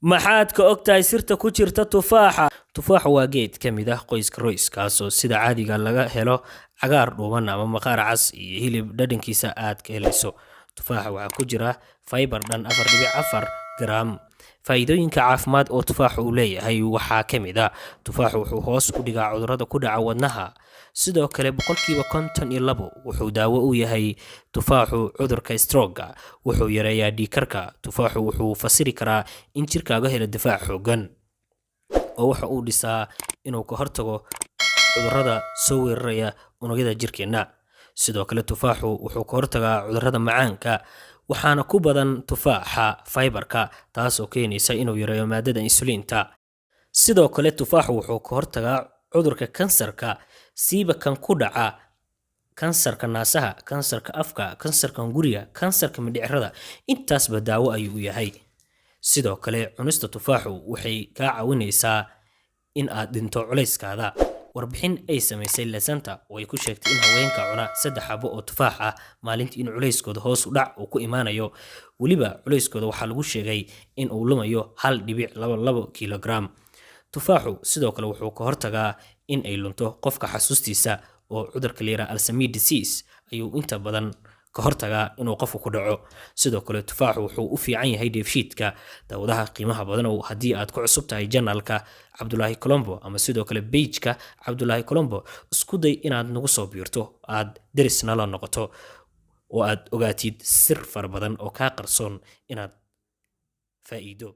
maxaad ka ogtahay sirta ku jirta tufaaxa? Tufaaxu waa geed ka mid ah qoyska Rose kaasoo sida caadiga laga helo cagaar dhuuban ama maqaar cas iyo hilib dhadhankiisa aad ka helayso. Tufaaxa waxaa ku jira fiber dhan 4.4 gram. Faa'iidooyinka caafimaad oo tufaaxu u leeyahay waxaa ka mid ah tufaaxu wuxuu hoos u dhigaa cudurrada ku dhaca wadnaha. Sidoo kale 52% wuxuu daawo u yahay tufaaxu cudurka stroke-ga, wuxuu yareeyaa dhiig karka. Tufaaxu wuxuu fasiri karaa in jirkaaga helo difaac xooggan, oo waxa uu dhisaa inuu ka hortago cudurrada soo weeraraya unugyada jirkeenna. Sidoo kale tufaaxu wuxuu ka hortagaa cudurrada macaanka, waxaana ku badan tufaaxa fiber-ka, taasoo keenaysa inuu yareeyo maadada insulinta. Sidoo kale tufaaxu wuxuu ka hortagaa cudurka kansarka, siiba kan ku dhaca kansarka naasaha, kansarka afka, kansarka hunguriga, kansarka mindhicirrada. Intaasba daawo ayuu u yahay. Sidoo kale cunista tufaaxu waxay kaa caawinaysaa in aad dhinto culayskaada. Warbixin ay samaysay Lasanta oo ay ku sheegtay in haweenka cuna 3 xabo oo tufaax ah maalintii in culayskooda hoos u dhac uu ku imaanayo. Weliba culayskooda waxaa lagu sheegay in uu lumayo 1.22 kilogram. Tufaaxu sidoo kale wuxuu ka hortagaa in ay lunto qofka xasuustiisa, oo cudurka la yiraahdo Alzheimer's disease ayuu inta badan ka hortagaa inuu qofku ku dhaco. Sidoo kale tufaaxu wuxuu u fiican yahay dheefshiidka. Daawadaha qiimaha badan oo haddii aad ku cusub tahay janaalka Cabdulaahi Colombo ama sidoo kale page-ka Cabdulaahi Colombo, isku day inaad nagu soo biirto, aad deris nala noqoto, oo aad ogaatid sir fara badan oo kaa qarsoon inaad faa'iido